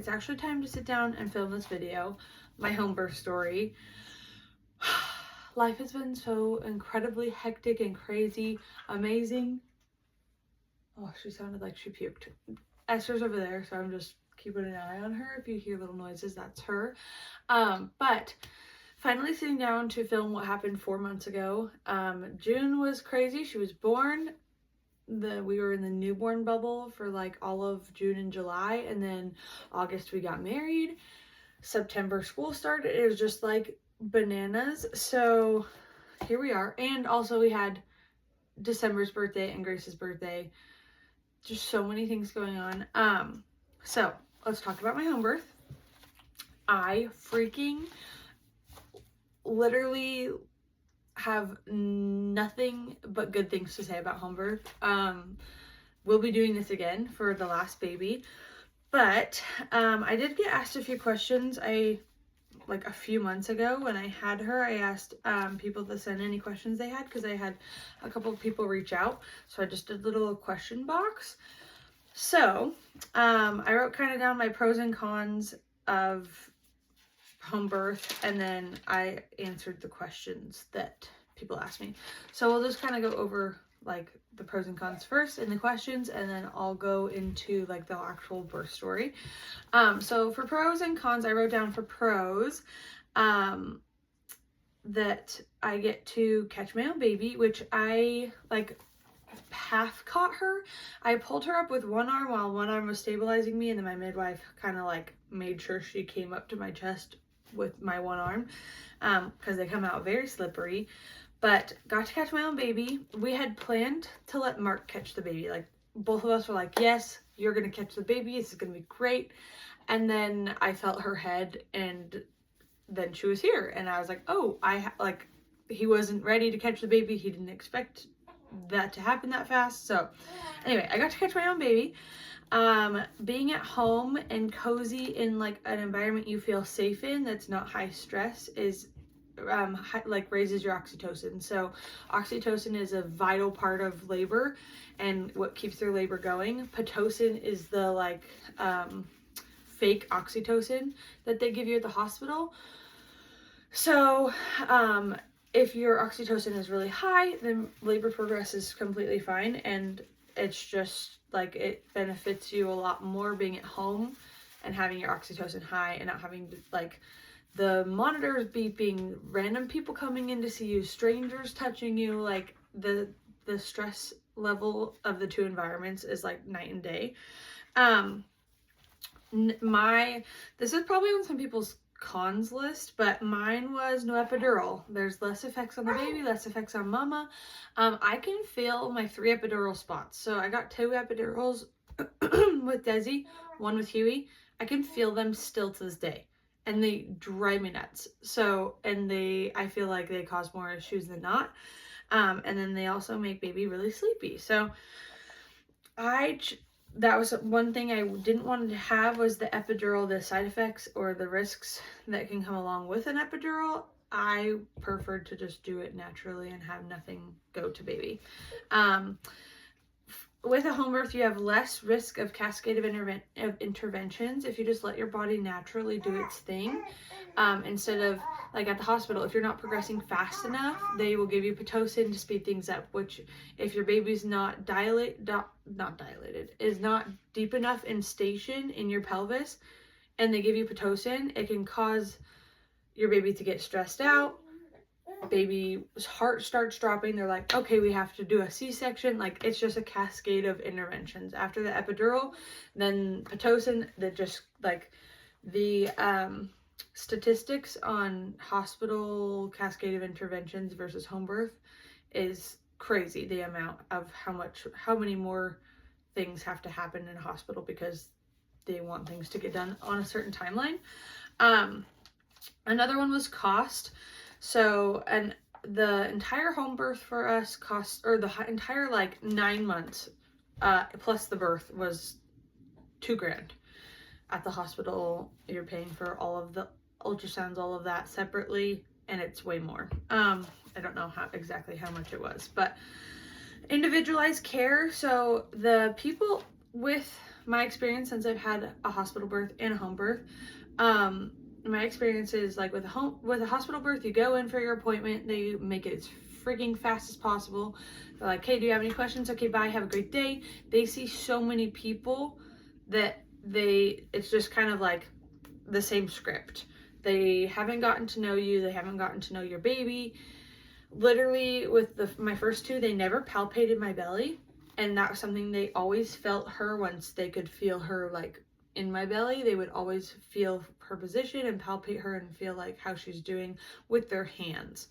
It's actually time to sit down and film this video, my home birth story. Life has been so incredibly hectic and crazy, amazing. Oh, she sounded like she puked. Esther's over there, so I'm just keeping an eye on her. If you hear little noises, that's her. But finally sitting down to film what happened 4 months ago. June was crazy. She was born. We were in the newborn bubble for like all of June and July, and then August we got married. September school started. It was just like bananas. So here we are. And also we had December's birthday and Grace's birthday. Just so many things going on. So let's talk about my home birth. I freaking literally have nothing but good things to say about home birth. We'll be doing this again for the last baby, but I did get asked a few questions. Like a few months ago when I had her, I asked people to send any questions they had, because I had a couple of people reach out, so I just did a little question box. So I wrote kind of down my pros and cons of home birth, and then I answered the questions that people asked me. So we'll just kind of go over like the pros and cons first in the questions, and then I'll go into like the actual birth story. So for pros and cons, I wrote down for pros that I get to catch my own baby, which I like half caught her. I pulled her up with one arm while one arm was stabilizing me, and then my midwife kind of like made sure she came up to my chest with my one arm, because they come out very slippery. But got to catch my own baby. We had planned to let Mark catch the baby. Like both of us were like, yes, you're gonna catch the baby, this is gonna be great. And then I felt her head, and then she was here, and I was like, oh, like he wasn't ready to catch the baby. He didn't expect that to happen that fast. So anyway, I got to catch my own baby. Being at home and cozy in like an environment you feel safe in that's not high stress is like raises your oxytocin. So oxytocin is a vital part of labor and what keeps your labor going. Pitocin is the like fake oxytocin that they give you at the hospital. So if your oxytocin is really high, then labor progresses completely fine, and it's just like it benefits you a lot more being at home and having your oxytocin high and not having to like the monitors beeping, random people coming in to see you, strangers touching you. Like the stress level of the two environments is like night and day. This is probably on some people's cons list, but mine was no epidural. There's less effects on the baby, less effects on mama. I can feel my 3 epidural spots. So I got 2 epidurals with Desi, 1 with Huey. I can feel them still to this day, and they drive me nuts. So, and I feel like they cause more issues than not. And then they also make baby really sleepy. So that was one thing I didn't want to have, was the epidural, the side effects or the risks that can come along with an epidural. I preferred to just do it naturally and have nothing go to baby. With a home birth, you have less risk of cascade of interventions if you just let your body naturally do its thing. Instead of like at the hospital, if you're not progressing fast enough, they will give you Pitocin to speed things up, which if your baby's not is not deep enough in station in your pelvis, and they give you Pitocin, it can cause your baby to get stressed out. Baby's heart starts dropping. They're like, okay, we have to do a C-section. Like it's just a cascade of interventions. After the epidural, then Pitocin, that just like the statistics on hospital cascade of interventions versus home birth is crazy. The amount of how many more things have to happen in a hospital because they want things to get done on a certain timeline. Another one was cost. So, and the entire home birth for us cost, or the entire like 9 months plus the birth, was $2,000. At the hospital, you're paying for all of the ultrasounds, all of that separately, and it's way more. I don't know exactly how much it was, but individualized care. So the people with my experience since I've had a hospital birth and a home birth, my experience is like with a hospital birth, you go in for your appointment, they make it as freaking fast as possible. They're like, hey, do you have any questions? Okay, bye, have a great day. They see so many people that it's just kind of like the same script. They haven't gotten to know you, they haven't gotten to know your baby. Literally with my first two, they never palpated my belly, and that was something they always felt her. Once they could feel her like in my belly, they would always feel her position and palpate her and feel like how she's doing with their hands.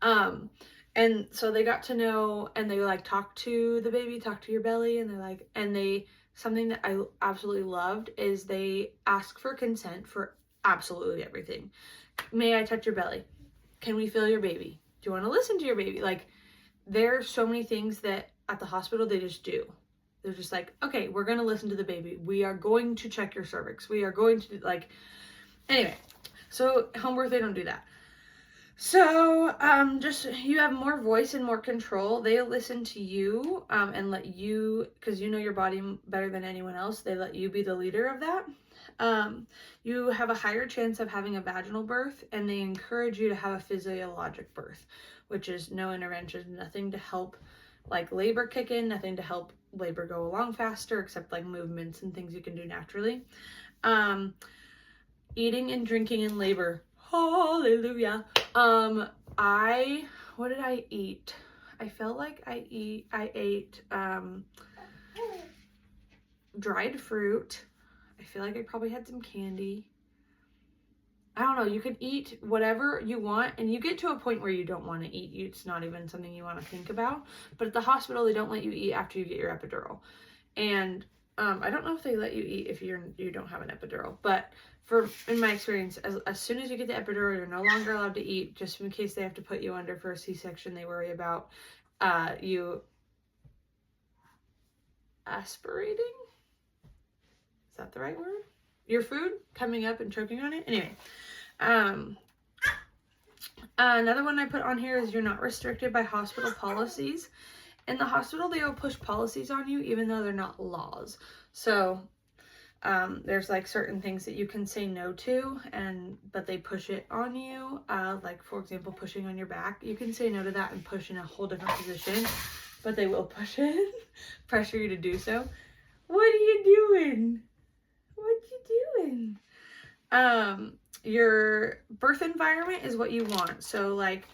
And so they got to know, and they like talk to the baby, talk to your belly, and they're like, something that I absolutely loved is they ask for consent for absolutely everything. May I touch your belly? Can we feel your baby? Do you want to listen to your baby? Like, there are so many things that at the hospital they just do. They're just like, okay, we're going to listen to the baby. We are going to check your cervix. We are going to like, anyway. So home birth, they don't do that. So, just, you have more voice and more control. They listen to you, and let you, because you know your body better than anyone else, they let you be the leader of that. You have a higher chance of having a vaginal birth, and they encourage you to have a physiologic birth, which is no intervention, nothing to help like labor kick in, nothing to help labor go along faster, except like movements and things you can do naturally. Eating and drinking in labor. Hallelujah. What did I eat? I felt like I ate dried fruit. I feel like I probably had some candy. I don't know, you can eat whatever you want, and you get to a point where you don't want to eat. It's not even something you want to think about. But at the hospital, they don't let you eat after you get your epidural. And I don't know if they let you eat if you don't have an epidural, but in my experience, as soon as you get the epidural, you're no longer allowed to eat, just in case they have to put you under for a C-section. They worry about you aspirating. Is that the right word? Your food coming up and choking on it. Anyway, another one I put on here is you're not restricted by hospital policies. In the hospital, they will push policies on you, even though they're not laws. So there's like certain things that you can say no to, but they push it on you. Like for example, pushing on your back, you can say no to that and push in a whole different position, but they will push it, pressure you to do so. What are you doing? What you doing? Your birth environment is what you want. So like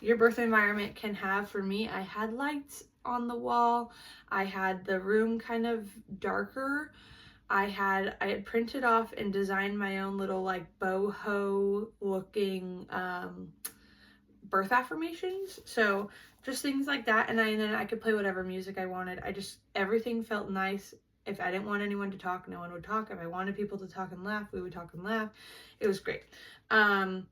your birth environment can have, for me, I had lights on the wall. I had the room kind of darker. I had printed off and designed my own little like boho looking birth affirmations. So just things like that. And then I could play whatever music I wanted. Everything felt nice. If I didn't want anyone to talk, no one would talk. If I wanted people to talk and laugh, we would talk and laugh. It was great. And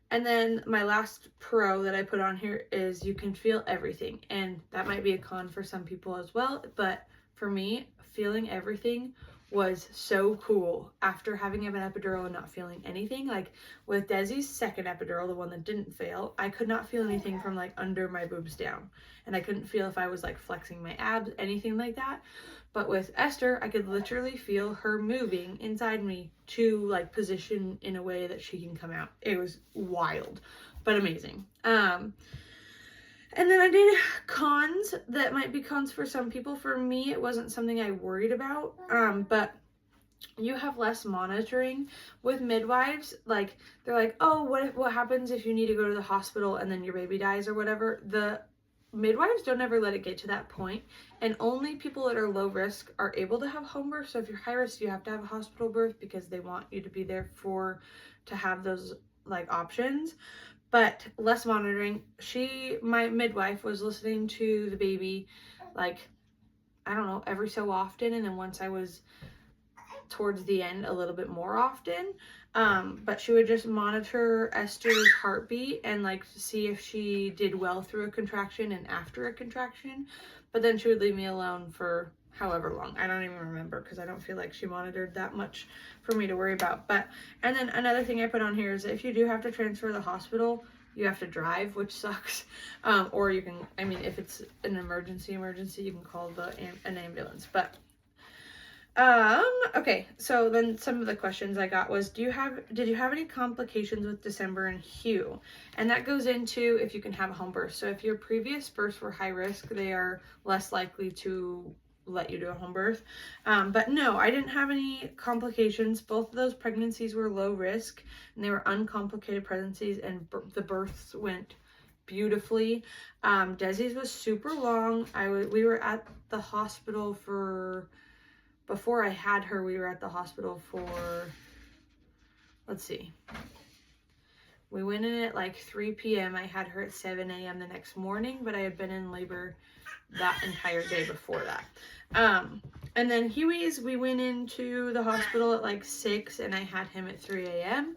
then my last pro that I put on here is you can feel everything. And that might be a con for some people as well. But for me, feeling everything was so cool after having an epidural and not feeling anything. Like with Desi's second epidural, the one that didn't fail, I could not feel anything from like under my boobs down. And I couldn't feel if I was like flexing my abs, anything like that. But with Esther, I could literally feel her moving inside me to like position in a way that she can come out. It was wild, but amazing. And then I did cons that might be cons for some people. For me, it wasn't something I worried about. But you have less monitoring with midwives. Like they're like, oh, what happens if you need to go to the hospital and then your baby dies or whatever? The midwives don't ever let it get to that point, and only people that are low risk are able to have home birth. So if you're high risk, you have to have a hospital birth because they want you to be there to have those like options. But less monitoring. My midwife was listening to the baby like, I don't know, every so often, and then once I was towards the end, a little bit more often. But she would just monitor Esther's heartbeat and like see if she did well through a contraction and after a contraction. But then she would leave me alone for however long. I don't even remember because I don't feel like she monitored that much for me to worry about. And then another thing I put on here is that if you do have to transfer to the hospital, you have to drive, which sucks. Or you can, if it's an emergency, you can call an ambulance. But Okay, so then some of the questions I got was, did you have any complications with December and Hugh? And that goes into if you can have a home birth. So if your previous births were high risk, they are less likely to let you do a home birth. But no, I didn't have any complications. Both of those pregnancies were low risk, and they were uncomplicated pregnancies, and the births went beautifully. Desi's was super long. We were at the hospital for, before I had her, we were at the hospital for, let's see, we went in at like 3 p.m. I had her at 7 a.m. the next morning, but I had been in labor that entire day before that. And then Huey's, we went into the hospital at like 6, and I had him at 3 a.m.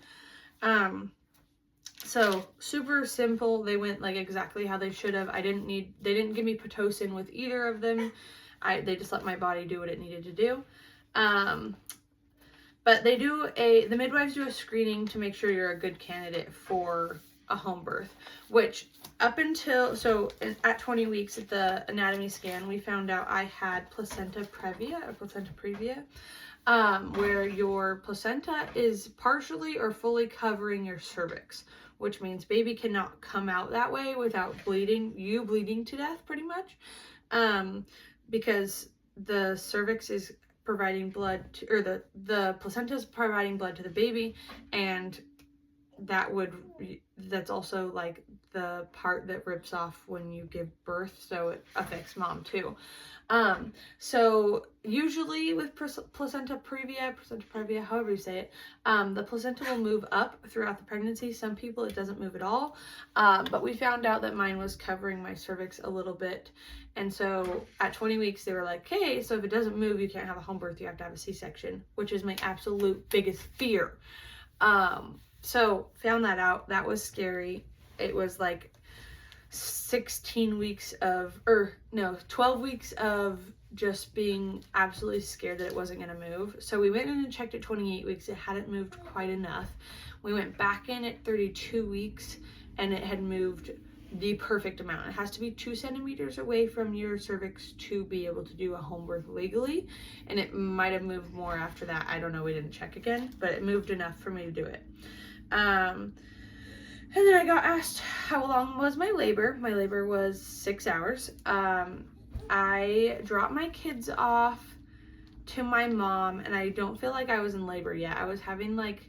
So super simple. They went like exactly how they should have. They didn't give me Pitocin with either of them. They just let my body do what it needed to do. But the midwives do a screening to make sure you're a good candidate for a home birth, which up until, at 20 weeks at the anatomy scan, we found out I had placenta previa, where your placenta is partially or fully covering your cervix, which means baby cannot come out that way without bleeding to death pretty much, because the cervix is providing blood to, or the placenta is providing blood to the baby, and that's also like the part that rips off when you give birth, so it affects mom too. So usually with placenta previa, however you say it, the placenta will move up throughout the pregnancy. Some people it doesn't move at all, but we found out that mine was covering my cervix a little bit, and so at 20 weeks they were like, hey, so if it doesn't move, you can't have a home birth, you have to have a C-section, which is my absolute biggest fear. So found that out. That was scary. It was like 12 weeks of just being absolutely scared that it wasn't going to move. So we went in and checked at 28 weeks. It hadn't moved quite enough. We went back in at 32 weeks, and it had moved the perfect amount. It has to be 2 centimeters away from your cervix to be able to do a home birth legally, and it might have moved more after that. I don't know, we didn't check again, but it moved enough for me to do it. And then I got asked how long was my labor. My labor was 6 hours. I dropped my kids off to my mom, and I don't feel like I was in labor yet. I was having like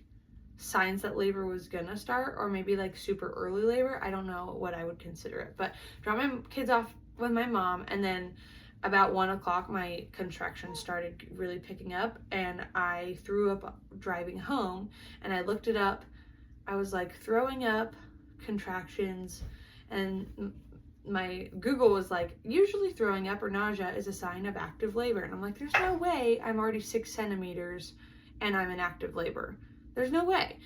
signs that labor was gonna start, or maybe like super early labor. I don't know what I would consider it, but dropped my kids off with my mom, and then about 1 o'clock my contractions started really picking up, and I threw up driving home, and I looked it up. I was like throwing up, contractions, and my Google was like, usually throwing up or nausea is a sign of active labor. And I'm like, there's no way I'm already 6 centimeters and I'm in active labor. There's no way.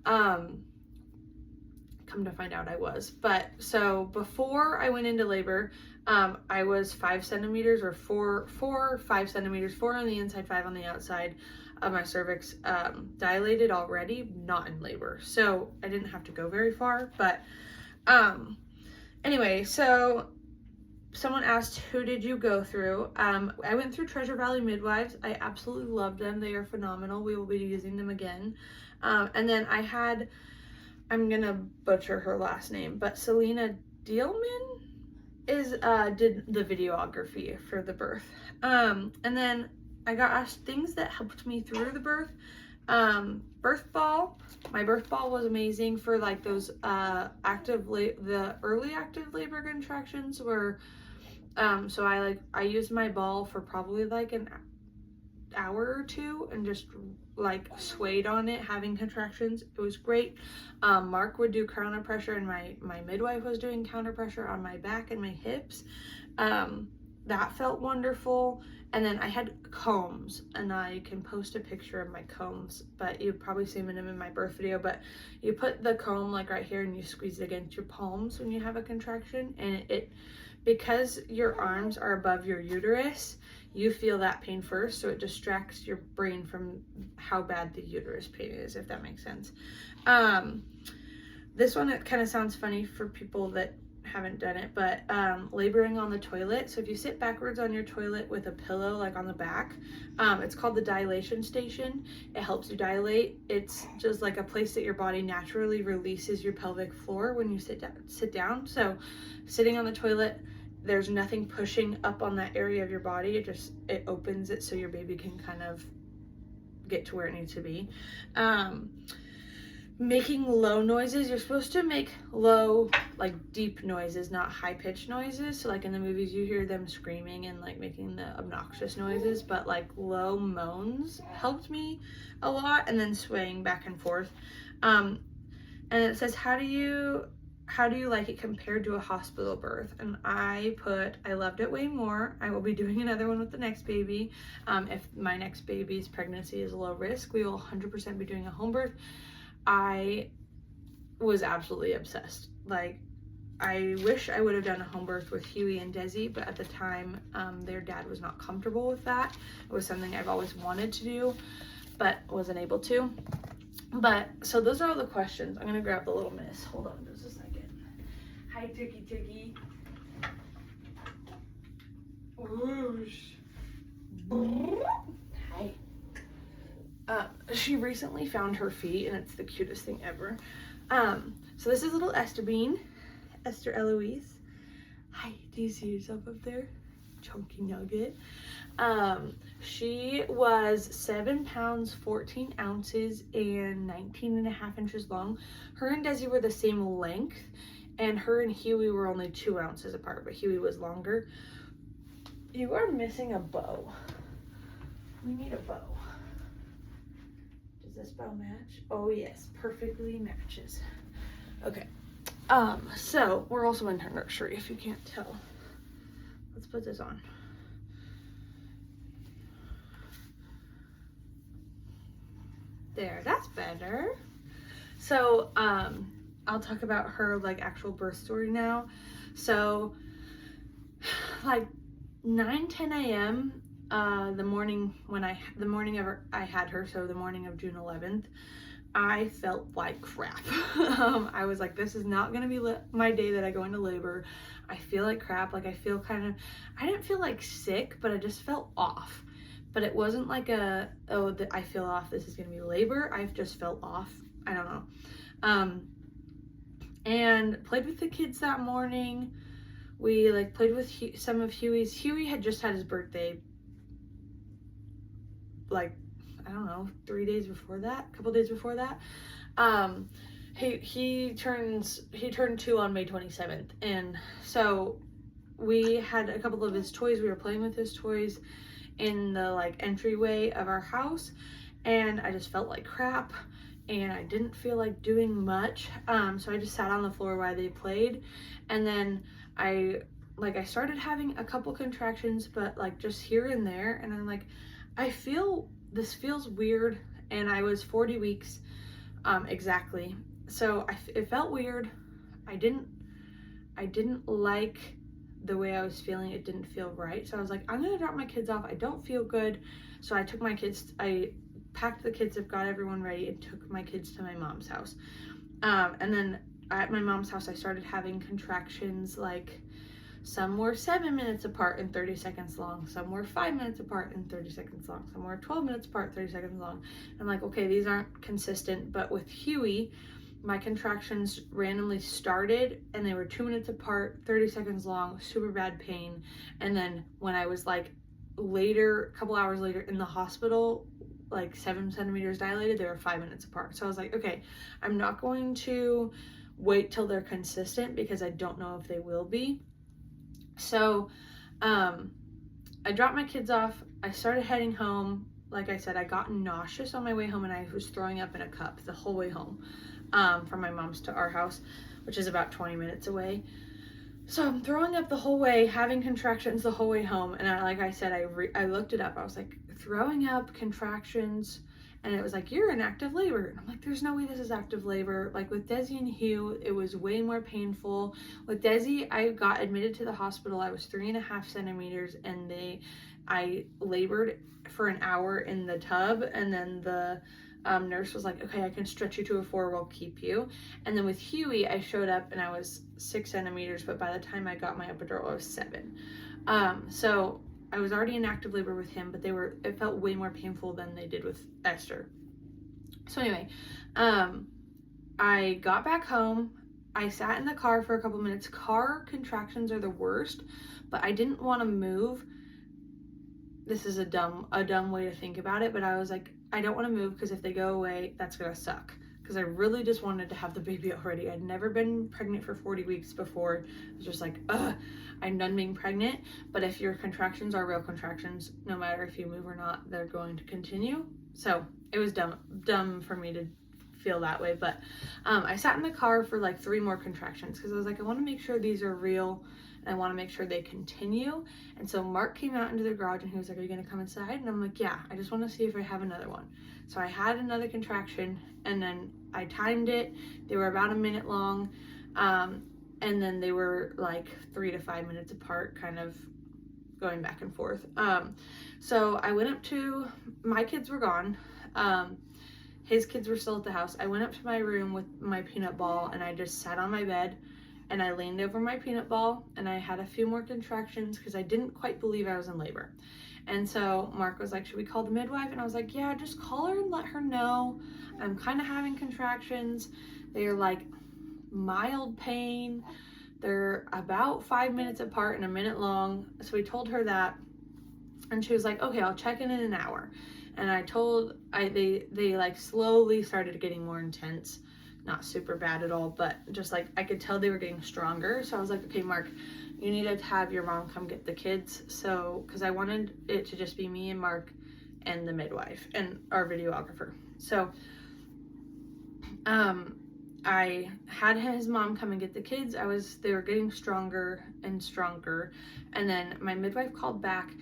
Come to find out I was. But so before I went into labor, I was 5 centimeters, or 5 centimeters, 4 on the inside, 5 on the outside of my cervix, dilated already, not in labor. So I didn't have to go very far, but anyway, so someone asked, who did you go through? I went through Treasure Valley Midwives. I absolutely loved them. They are phenomenal. We will be using them again. And then I had, I'm gonna butcher her last name, but Selena Dielman did the videography for the birth. And then I got asked things that helped me through the birth. Birth ball. My birth ball was amazing for like those the early active labor contractions were, so I used my ball for probably like an hour or two and just like swayed on it having contractions. It was great. Mark would do counter pressure, and my midwife was doing counter pressure on my back and my hips. That felt wonderful. And then I had combs, and I can post a picture of my combs, but you've probably seen them in my birth video. But you put the comb like right here and you squeeze it against your palms when you have a contraction, and because your arms are above your uterus, you feel that pain first, so it distracts your brain from how bad the uterus pain is, if that makes sense. This one, it kind of sounds funny for people that haven't done it, but laboring on the toilet. So if you sit backwards on your toilet with a pillow like on the back, it's called the dilation station. It helps you dilate. It's just like a place that your body naturally releases your pelvic floor when you sit down. So sitting on the toilet, there's nothing pushing up on that area of your body. It opens it so your baby can kind of get to where it needs to be. Making low noises. You're supposed to make low, like deep noises, not high-pitched noises. So like in the movies you hear them screaming and like making the obnoxious noises, but like low moans helped me a lot, and then swaying back and forth. And it says, how do you like it compared to a hospital birth? And I loved it way more. I will be doing another one with the next baby. If my next baby's pregnancy is low risk, we will 100% be doing a home birth. I was absolutely obsessed. Like, I wish I would have done a home birth with Huey and Desi, but at the time, their dad was not comfortable with that. It was something I've always wanted to do, but wasn't able to. But, so those are all the questions. I'm gonna grab the little miss. Hold on just a second. Hi, Tookie. Whoosh. Hi. She recently found her feet, and it's the cutest thing ever. So this is little Esther Eloise. Hi, do you see yourself up there? Chunky nugget. She was 7 pounds, 14 ounces, and 19.5 inches long. Her and Desi were the same length, and her and Huey were only 2 ounces apart, but Huey was longer. You are missing a bow. We need a bow. Does this bow match? Oh yes, perfectly matches. Okay. So we're also in her nursery, if you can't tell. Let's put this on. There, that's better. So, I'll talk about her like actual birth story now. So, like 9-10 a.m. The morning I had her, so the morning of June 11th, I felt like crap. I was like, this is not gonna be my day that I go into labor. I feel like crap. Like I didn't feel like sick, but I just felt off. But it wasn't like I feel off, this is gonna be labor. I just felt off. I don't know. And played with the kids that morning. We like played with some of Huey's. Huey had just had his birthday, like, I don't know, 3 days before that, a couple days before that. He turned 2 on May 27th. And so we had a couple of his toys. We were playing with his toys in the like entryway of our house, and I just felt like crap, and I didn't feel like doing much. So I just sat on the floor while they played, and then I started having a couple contractions, but like just here and there, and I'm like, this feels weird. And I was 40 weeks exactly, so it felt weird. I didn't like the way I was feeling. It didn't feel right, so I was like, I'm gonna drop my kids off. I don't feel good. So I took my kids, I packed the kids up, got everyone ready, and took my kids to my mom's house. And then at my mom's house, I started having contractions. Like, some were 7 minutes apart and 30 seconds long. Some were 5 minutes apart and 30 seconds long. Some were 12 minutes apart, 30 seconds long. I'm like, okay, these aren't consistent. But with Huey, my contractions randomly started and they were 2 minutes apart, 30 seconds long, super bad pain. And then when I was like later, a couple hours later in the hospital, like 7 centimeters dilated, they were 5 minutes apart. So I was like, okay, I'm not going to wait till they're consistent because I don't know if they will be. So I dropped my kids off. I started heading home. Like I said, I got nauseous on my way home, and I was throwing up in a cup the whole way home from my mom's to our house, which is about 20 minutes away. So I'm throwing up the whole way, having contractions the whole way home. And like I said, I looked it up. I was like, throwing up, contractions, and it was like, you're in active labor. And I'm like, there's no way this is active labor. Like with Desi and Hugh, it was way more painful. With Desi, I got admitted to the hospital. I was 3.5 centimeters, and I labored for an hour in the tub, and then the nurse was like, okay, I can stretch you to a 4, we'll keep you. And then with Huey, I showed up and I was 6 centimeters, but by the time I got my epidural, I was 7. So I was already in active labor with him, but it felt way more painful than they did with Esther. So anyway, I got back home. I sat in the car for a couple minutes. Car contractions are the worst, but I didn't want to move. This is a dumb way to think about it, but I was like, I don't want to move because if they go away, that's gonna suck. Because I really just wanted to have the baby already. I'd never been pregnant for 40 weeks before. I was just like, I'm done being pregnant. But if your contractions are real contractions, no matter if you move or not, they're going to continue. So it was dumb for me to feel that way. But I sat in the car for like 3 more contractions because I was like, I want to make sure these are real and I want to make sure they continue. And so Mark came out into the garage and he was like, are you going to come inside? And I'm like, yeah, I just want to see if I have another one. So I had another contraction and then I timed it. They were about a minute long. And then they were like 3 to 5 minutes apart, kind of going back and forth. So I went up to, my kids were gone. His kids were still at the house. I went up to my room with my peanut ball and I just sat on my bed and I leaned over my peanut ball and I had a few more contractions because I didn't quite believe I was in labor. And so Mark was like, should we call the midwife? And I was like, yeah, just call her and let her know I'm kind of having contractions. They're like mild pain. They're about 5 minutes apart and a minute long. So we told her that and she was like, okay, I'll check in an hour. And they like slowly started getting more intense. Not super bad at all, but just like I could tell they were getting stronger. So I was like, okay, Mark, you need to have your mom come get the kids. So, because I wanted it to just be me and Mark and the midwife and our videographer. So, I had his mom come and get the kids. They were getting stronger and stronger. And then my midwife called back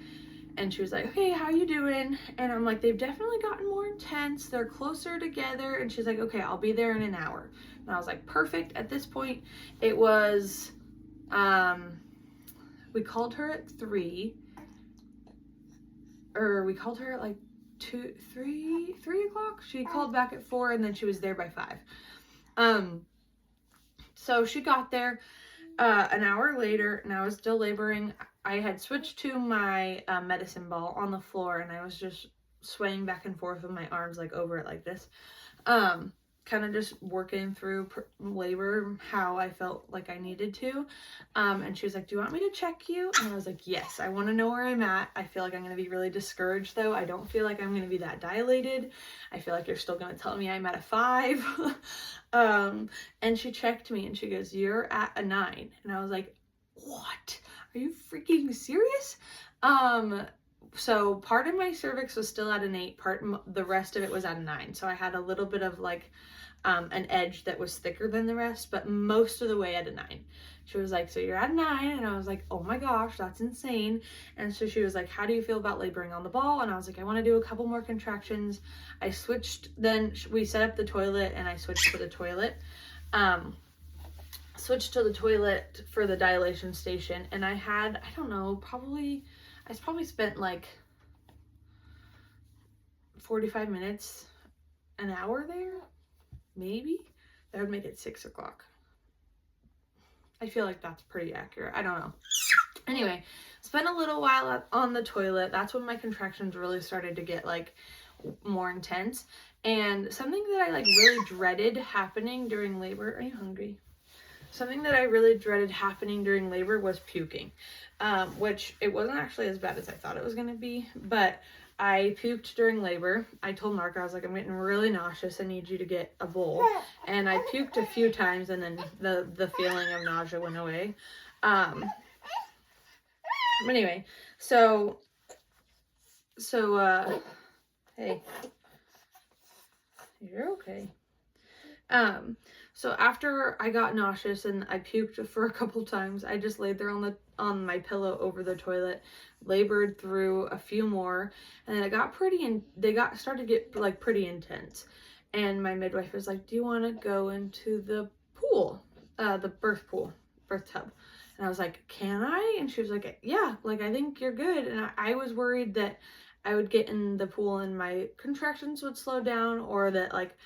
and she was like, okay, how you doing? And I'm like, they've definitely gotten more intense. They're closer together. And she's like, okay, I'll be there in an hour. And I was like, perfect. At this point, it was, we called her at 3, or we called her at like 3 o'clock. She called back at 4 and then she was there by 5. So she got there an hour later and I was still laboring. I had switched to my medicine ball on the floor and I was just swaying back and forth with my arms like over it like this. Kind of just working through labor how I felt like I needed to. And she was like, do you want me to check you? And I was like, yes, I want to know where I'm at. I feel like I'm going to be really discouraged though. I don't feel like I'm going to be that dilated. I feel like you're still going to tell me I'm at a 5. And she checked me and she goes, you're at a 9. And I was like, what? Are you freaking serious? So part of my cervix was still at an 8, the rest of it was at a 9. So I had a little bit of like an edge that was thicker than the rest, but most of the way at a 9. She was like, so you're at a 9. And I was like, oh my gosh, that's insane. And so she was like, how do you feel about laboring on the ball? And I was like, I want to do a couple more contractions. I switched, then we set up the toilet and I switched to the toilet. Switched to the toilet for the dilation station and I don't know, I probably spent like 45 minutes, an hour there, maybe. That would make it 6 o'clock. I feel like that's pretty accurate. I don't know. Anyway, spent a little while on the toilet. That's when my contractions really started to get like more intense. And something that I like really dreaded happening during labor. Are you hungry? Something that I really dreaded happening during labor was puking, which it wasn't actually as bad as I thought it was going to be, but I puked during labor. I told Mark, I was like, I'm getting really nauseous. I need you to get a bowl. And I puked a few times and then the feeling of nausea went away. But anyway, so, hey, you're okay. So after I got nauseous and I puked for a couple times, I just laid there on my pillow over the toilet, labored through a few more, and then it got started to get like pretty intense. And my midwife was like, do you want to go into the pool, the birth tub? And I was like, can I? And she was like, yeah, like I think you're good. And I was worried that I would get in the pool and my contractions would slow down, or that like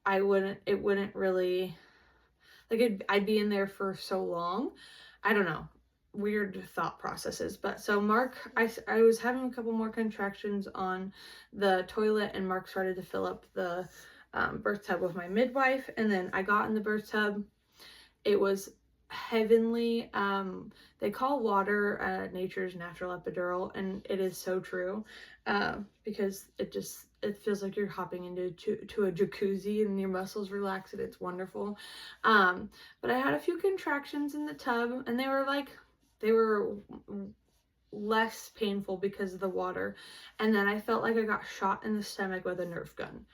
it wouldn't really, like I'd be in there for so long. I don't know, weird thought processes. But so Mark, I was having a couple more contractions on the toilet, and Mark started to fill up the birth tub with my midwife, and then I got in the birth tub. It was heavenly. They call water nature's natural epidural, and it is so true, because it feels like you're hopping into to a jacuzzi and your muscles relax, and it's wonderful. But I had a few contractions in the tub, and they were less painful because of the water, and then I felt like I got shot in the stomach with a Nerf gun.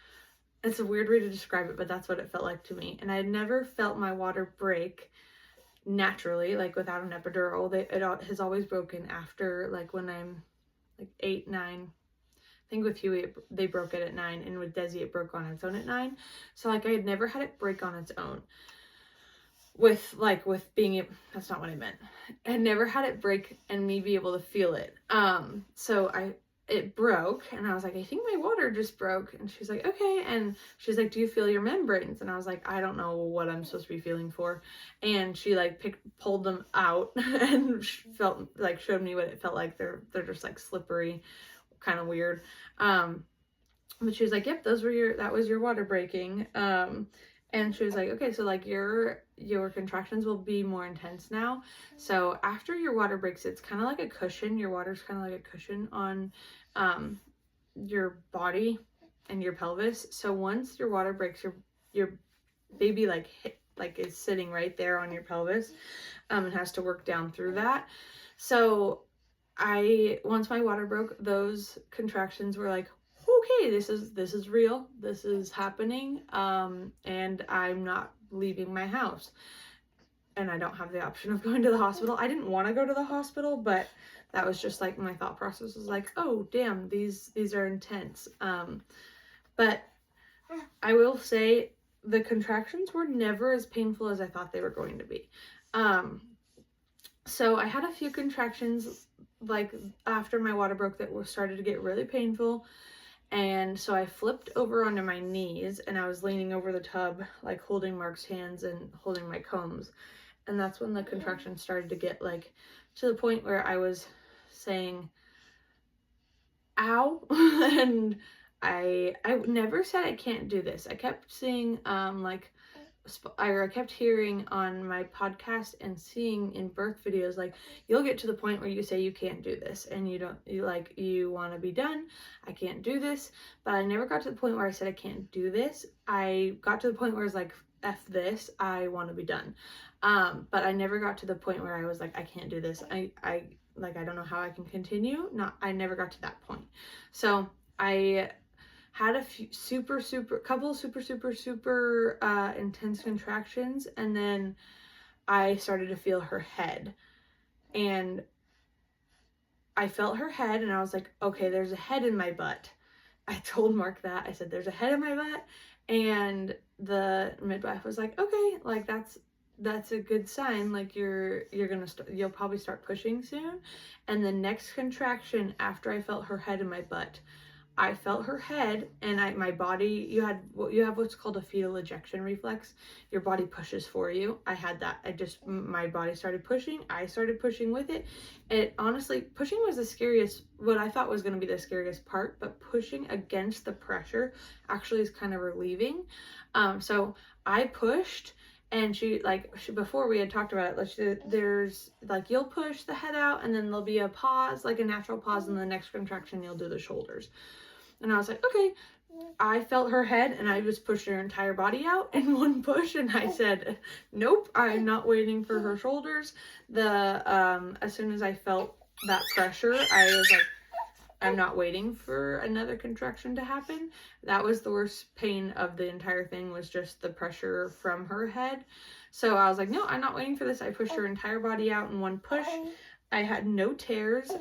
It's a weird way to describe it, but that's what it felt like to me. And I had never felt my water break naturally, like without an epidural. It has always broken after, like when I'm like 8, 9. I think with Huey, they broke it at 9, and with Desi, it broke on its own at 9. So like I had never had it break on its own. With being, that's not what I meant. I had never had it break and me be able to feel it. So it broke, and I was like, I think my water just broke. And she's like, okay. And she's like, do you feel your membranes? And I was like, I don't know what I'm supposed to be feeling for. And she like pulled them out and showed me what it felt like. They're just like slippery, kind of weird. But she was like, yep, that was your water breaking. And she was like, okay, so like your contractions will be more intense now. So after your water breaks, it's kind of like a cushion. Your water's kind of like a cushion on your body and your pelvis. So once your water breaks, your baby is sitting right there on your pelvis, and has to work down through that. So once my water broke, those contractions were like, okay, this is real, this is happening, and I'm not leaving my house, and I don't have the option of going to the hospital. I didn't want to go to the hospital, but that was just like my thought process was like, oh damn, these are intense. But I will say the contractions were never as painful as I thought they were going to be. So I had a few contractions like after my water broke that started to get really painful. And so I flipped over onto my knees, and I was leaning over the tub, like holding Mark's hands and holding my combs. And that's when the contractions started to get like to the point where I was saying, ow. And I never said I can't do this. I kept seeing, I kept hearing on my podcast and seeing in birth videos, like, you'll get to the point where you say you can't do this, and you want to be done. I can't do this. But I never got to the point where I said I can't do this. I got to the point where I was like, F this, I want to be done. But I never got to the point where I was like, I can't do this. I don't know how I can continue. I never got to that point. So I had a few super intense contractions, and then I started to feel her head, and I felt her head, and I was like, okay, there's a head in my butt. I told Mark that. I said, there's a head in my butt, and the midwife was like, okay, like that's a good sign, like you'll probably start pushing soon. And the next contraction after I felt her head in my butt, I felt her head, and my body, you have what's called a fetal ejection reflex. Your body pushes for you. I had that. My body started pushing. I started pushing with it. It honestly, pushing was what I thought was going to be the scariest part, but pushing against the pressure actually is kind of relieving. So I pushed, and she before we had talked about it, there's like, you'll push the head out, and then there'll be a pause, like a natural pause, and the next contraction you'll do the shoulders. And I was like, okay. I felt her head, and I just pushed her entire body out in one push, and I said, nope, I'm not waiting for her shoulders. As soon as I felt that pressure, I was like, I'm not waiting for another contraction to happen. That was the worst pain of the entire thing, was just the pressure from her head. So I was like, no, I'm not waiting for this. I pushed her entire body out in one push. I had no tears,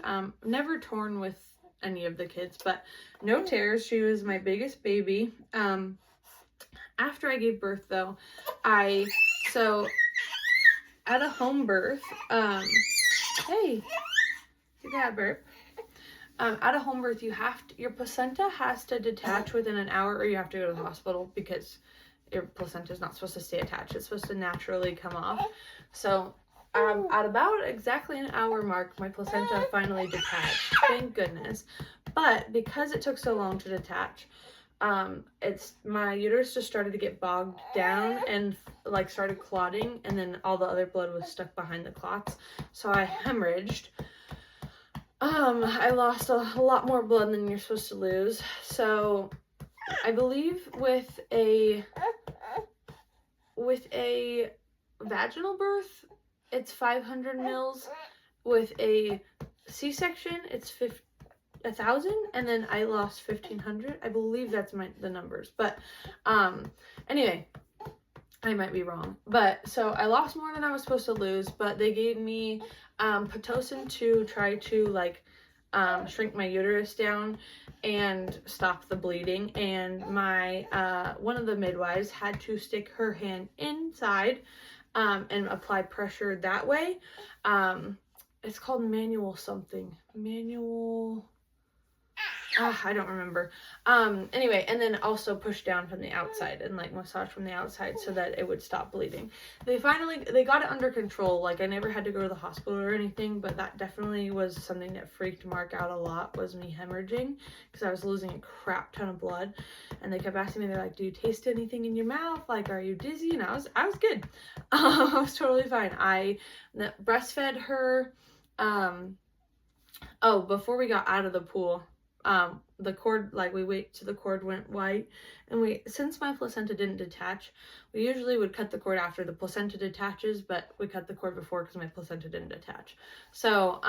never torn with any of the kids, but no tears. She was my biggest baby. After I gave birth though, so at a home birth, hey, you got a burp. At a home birth, your placenta has to detach within an hour, or you have to go to the hospital because your placenta is not supposed to stay attached. It's supposed to naturally come off. So at about exactly an hour mark, my placenta finally detached. Thank goodness. But because it took so long to detach, my uterus just started to get bogged down and like started clotting, and then all the other blood was stuck behind the clots. So I hemorrhaged. I lost a lot more blood than you're supposed to lose. So I believe with a vaginal birth, it's 500 mils. With a C-section, it's 1,000, and then I lost 1,500. I believe that's the numbers. But anyway, I might be wrong. But so I lost more than I was supposed to lose, but they gave me Pitocin to try to like shrink my uterus down and stop the bleeding. And my one of the midwives had to stick her hand inside and apply pressure that way. It's called manual something. I don't remember. Anyway, and then also push down from the outside and like massage from the outside so that it would stop bleeding. They got it under control. Like I never had to go to the hospital or anything, but that definitely was something that freaked Mark out a lot, was me hemorrhaging, because I was losing a crap ton of blood. And they kept asking me, they're like, do you taste anything in your mouth? Like, are you dizzy? And I was good. I was totally fine. I breastfed her. Before we got out of the pool, the cord, like we wait till the cord went white, and since my placenta didn't detach, we usually would cut the cord after the placenta detaches, but we cut the cord before because my placenta didn't detach. So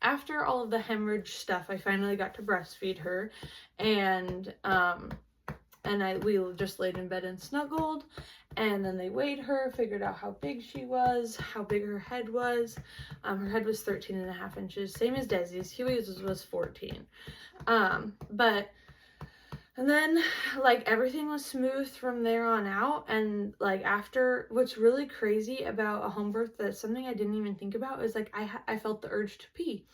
after all of the hemorrhage stuff, I finally got to breastfeed her, and we just laid in bed and snuggled, and then they weighed her, figured out how big she was, how big her head was. Her head was 13.5 inches, same as Desi's. Huey's was 14. And then like everything was smooth from there on out. And like after, what's really crazy about a home birth, that's something I didn't even think about, is like I felt the urge to pee.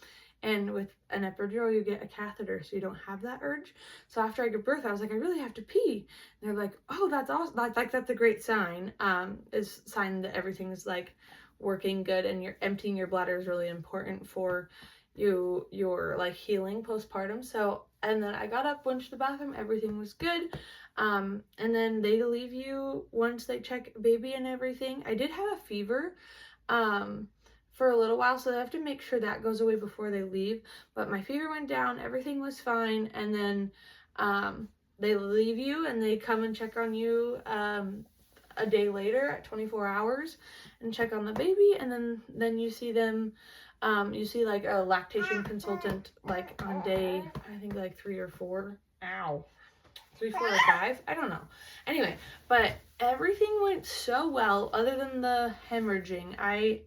And with an epidural, you get a catheter, so you don't have that urge. So after I gave birth, I was like, I really have to pee. And they're like, oh, that's awesome. That's a great sign. Is sign that everything's like working good, and you're emptying your bladder is really important for your like healing postpartum. So, and then I got up, went to the bathroom, everything was good. And then they leave you once they check baby and everything. I did have a fever. For a little while, so they have to make sure that goes away before they leave. But my fever went down, everything was fine, and then they leave you and they come and check on you a day later at 24 hours and check on the baby, and then you see them. You see like a lactation consultant like on day, I think like 3 or 4. Ow. 3, 4, or 5, I don't know. Anyway, but everything went so well other than the hemorrhaging.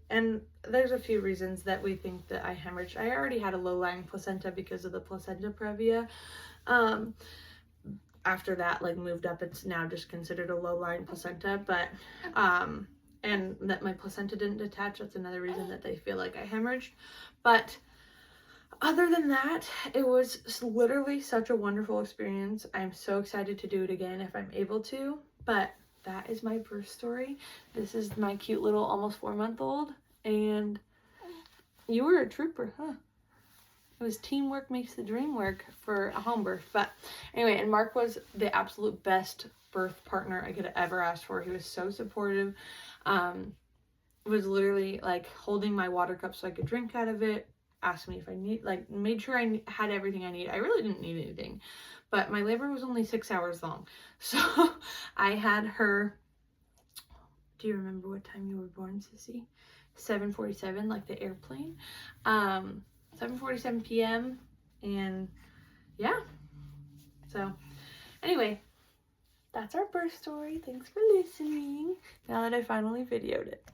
And there's a few reasons that we think that I hemorrhaged. I already had a low-lying placenta because of the placenta previa. After that like moved up, it's now just considered a low-lying placenta, but and that my placenta didn't detach, that's another reason that they feel like I hemorrhaged. But other than that, it was literally such a wonderful experience. I'm so excited to do it again if I'm able to. But that is my birth story. This is my cute little almost 4-month-old. And you were a trooper, huh? It was teamwork makes the dream work for a home birth. But anyway, and Mark was the absolute best birth partner I could have ever asked for. He was so supportive. Was literally like holding my water cup so I could drink out of it. Asked me if I made sure I had everything I need. I really didn't need anything, but my labor was only 6 hours long. So I had her, do you remember what time you were born, Sissy? 7:47, like the airplane. 7:47 p.m. And yeah, so anyway, that's our birth story. Thanks for listening, now that I finally videoed it.